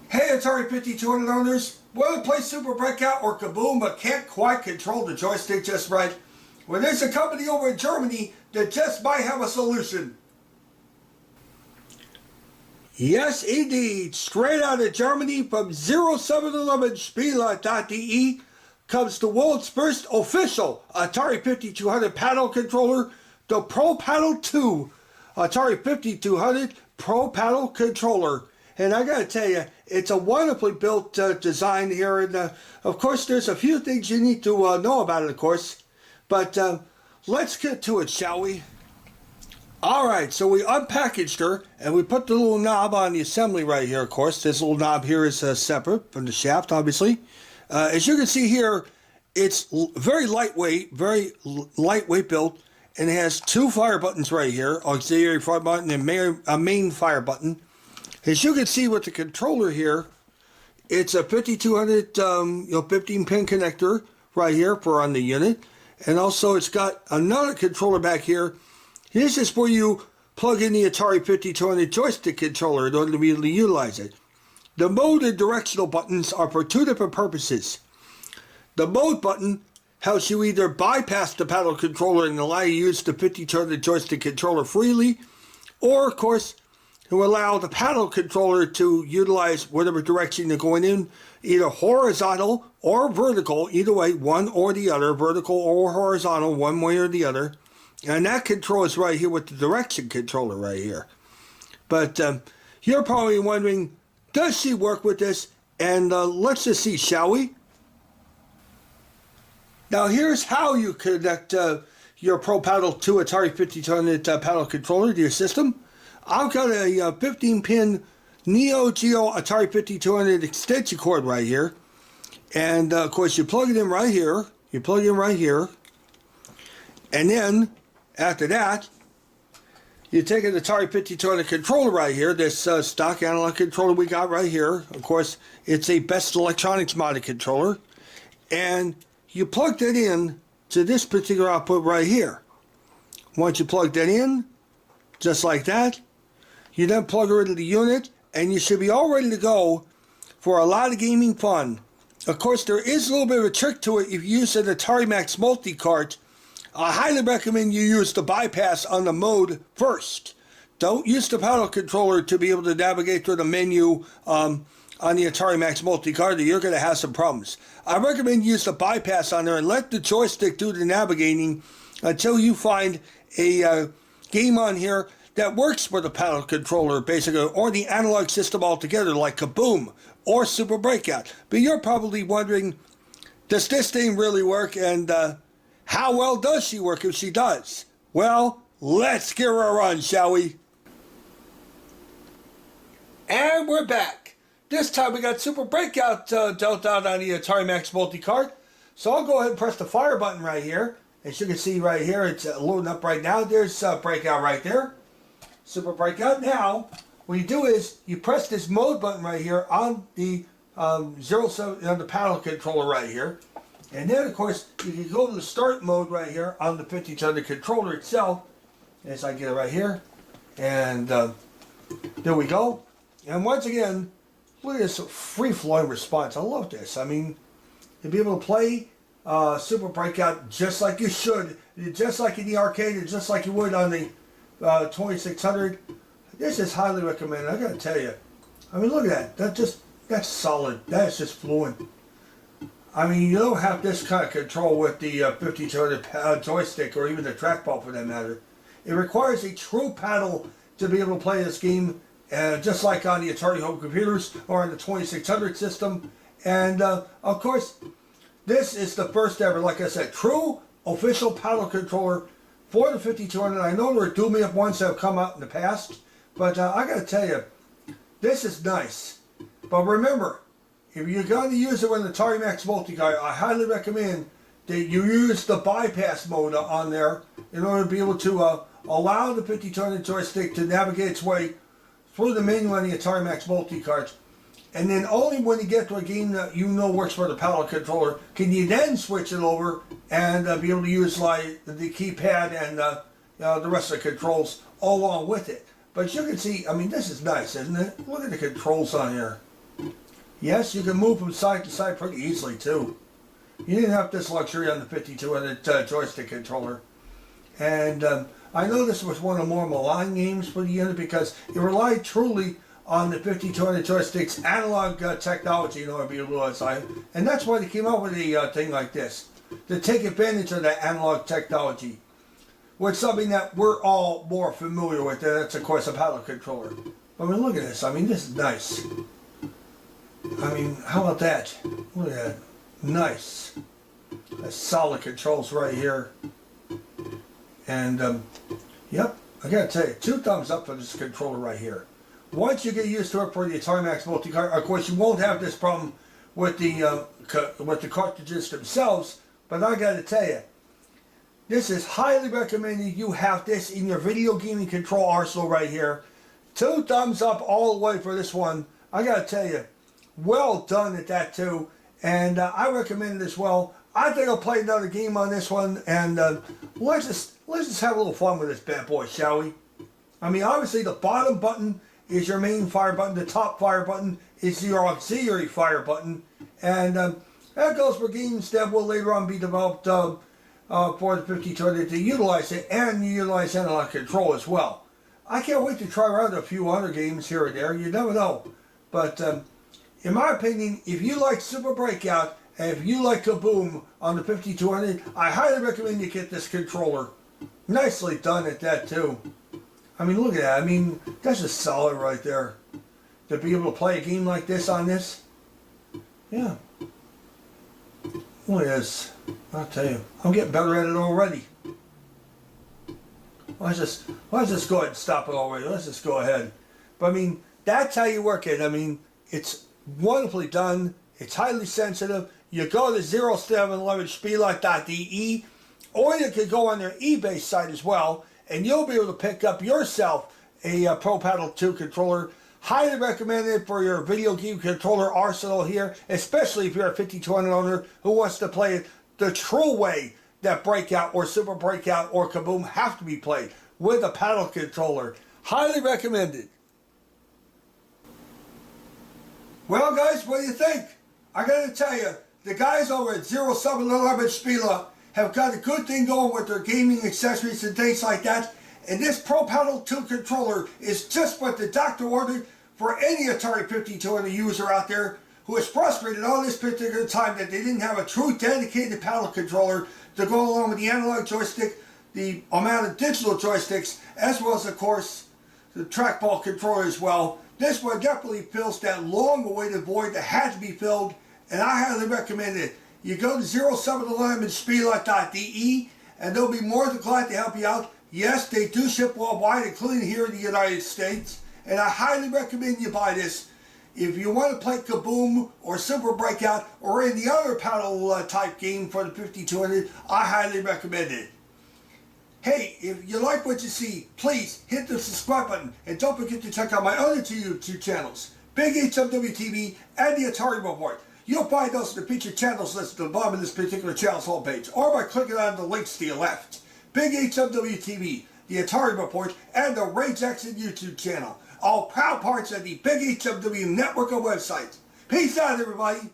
Hey Atari 5200 owners, want to play Super Breakout or Kaboom but can't quite control the joystick just right? Well, there's a company over in Germany that just might have a solution. Yes, indeed. Straight out of Germany from 0711 Spiele.de comes the world's first official Atari 5200 paddle controller, the ProPaddle 2 Atari 5200 ProPaddle controller. And I gotta tell you, it's a wonderfully built design here, and of course there's a few things you need to know about it, of course. But let's get to it, shall we? Alright, so we unpackaged her, and we put the little knob on the assembly right here, of course. This little knob here is separate from the shaft, obviously. As you can see here, it's very lightweight built, and it has two fire buttons right here, auxiliary fire button and a main fire button. As you can see with the controller here, it's a 5200 15-pin connector right here for on the unit, and also it's got another controller back here. This is where you plug in the Atari 5200 joystick controller in order to be able to utilize it. The mode and directional buttons are for two different purposes. The mode button helps you either bypass the paddle controller and allow you to use the 5200 joystick controller freely, or of course to allow the paddle controller to utilize whatever direction you're going in, either horizontal or vertical, either way, one or the other, vertical or horizontal, one way or the other. And that control is right here with the direction controller right here. But you're probably wondering, does she work with this? And let's just see, shall we? Now here's how you connect your ProPaddle 2 Atari 5200 paddle controller to your system. I've got a 15-pin Neo Geo Atari 5200 extension cord right here. And of course you plug it in right here. You plug it in right here. And then after that, you take an Atari 5200 controller right here, this stock analog controller we got right here. Of course, it's a Best Electronics modded controller. And you plug that in to this particular output right here. Once you plug that in, just like that, you then plug her into the unit, and you should be all ready to go for a lot of gaming fun. Of course, there is a little bit of a trick to it if you use an Atari Max multi-cart. I highly recommend you use the bypass on the mode first. Don't use the paddle controller to be able to navigate through the menu on the Atari Max multi-cart, or you're going to have some problems. I recommend you use the bypass on there and let the joystick do the navigating until you find a game on here that works with the paddle controller, basically, or the analog system altogether, like Kaboom or Super Breakout. But you're probably wondering, does this thing really work, and how well does she work if she does? Well, let's give her a run, shall we? And we're back. This time we got Super Breakout dealt out on the Atari Max multi-cart. So I'll go ahead and press the fire button right here. As you can see right here, it's loading up right now. There's Breakout right there. Super Breakout. Now, what you do is you press this mode button right here on the 07 on the paddle controller right here. And then, of course, you can go to the start mode right here on the 5200 controller itself. As I get it right here. And there we go. And once again, look at this free-flowing response. I love this. I mean, to be able to play Super Breakout just like you should, just like in the arcade, and just like you would on the 2600. This is highly recommended. I gotta tell you. I mean, look at that. That's solid. That's just fluent. I mean, you don't have this kind of control with the 5200 joystick or even the trackball for that matter. It requires a true paddle to be able to play this game, just like on the Atari home computers or on the 2600 system. And of course, this is the first ever, like I said, true official paddle controller for the 5200. I know there are do-me-up ones that have come out in the past, but I gotta tell you, this is nice. But remember, if you're going to use it with an Atari Max multi-cart, I highly recommend that you use the bypass mode on there in order to be able to allow the 5200 joystick to navigate its way through the menu on the Atari Max multi-cart. And then only when you get to a game that you know works for the paddle controller can you then switch it over and be able to use like the keypad and the rest of the controls all along with it. But you can see, I mean, this is nice, isn't it? Look at the controls on here. Yes, you can move from side to side pretty easily too. You didn't have this luxury on the 5200 joystick controller. And I know this was one of the more maligned games for the unit because it relied truly on the 5200 joystick's analog technology in order to be utilized. And that's why they came out with a thing like this, to take advantage of that analog technology, which is something that we're all more familiar with. That's, of course, a paddle controller. I mean, look at this. I mean, this is nice. I mean, how about that? Look at that. Nice. That's solid controls right here. And, yep, I gotta tell you, 2 thumbs up for this controller right here. Once you get used to it for the Atari Max multi-cart, of course, you won't have this problem with the cartridges themselves, but I gotta tell you, this is highly recommended. You have this in your video gaming control arsenal right here. 2 thumbs up all the way for this one. I gotta tell you, well done at that too. And I recommend it as well. I think I'll play another game on this one, and let's just have a little fun with this bad boy, shall we? I mean, obviously the bottom button is your main fire button. The top fire button is your auxiliary fire button, and that goes for games that will later on be developed for the 5200 to utilize it, and you utilize analog control as well. I can't wait to try around a few other games here and there. You never know, but in my opinion, if you like Super Breakout and if you like Kaboom on the 5200, I highly recommend you get this controller. Nicely done at that too. I mean, look at that. I mean, that's just solid right there. To be able to play a game like this on this. Yeah. Look at this. I'll tell you, I'm getting better at it already. Let's just go ahead and stop it already. Let's just go ahead. But I mean, that's how you work it. I mean, it's wonderfully done. It's highly sensitive. You go to 0711 Spiele.de, or you could go on their eBay site as well, and you'll be able to pick up yourself a ProPaddle 2 controller. Highly recommended for your video game controller arsenal here, especially if you're a 5200 owner who wants to play it the true way that Breakout or Super Breakout or Kaboom have to be played, with a paddle controller. Highly recommended. Well, guys, what do you think? I gotta tell you, the guys over at 0711 Spiele have got a good thing going with their gaming accessories and things like that. And this ProPaddle 2 controller is just what the doctor ordered for any Atari 5200 user out there who is frustrated all this particular time that they didn't have a true dedicated paddle controller to go along with the analog joystick, the amount of digital joysticks, as well as, of course, the trackball controller as well. This one definitely fills that long-awaited void that had to be filled, and I highly recommend it. You go to 0711 Spiele.de, and they'll be more than glad to help you out. Yes, they do ship worldwide, including here in the United States, and I highly recommend you buy this. If you want to play Kaboom or Super Breakout or any other paddle type game for the 5200, I highly recommend it. Hey, if you like what you see, please hit the subscribe button, and don't forget to check out my other 2 YouTube channels, Big HMW TV and the Atari Report. You'll find those in the featured channels list at the bottom of this particular channel's homepage, or by clicking on the links to your left. Big HMW TV, the Atari Report, and the Ray Jackson YouTube channel, all proud parts of the Big HMW network of websites. Peace out, everybody.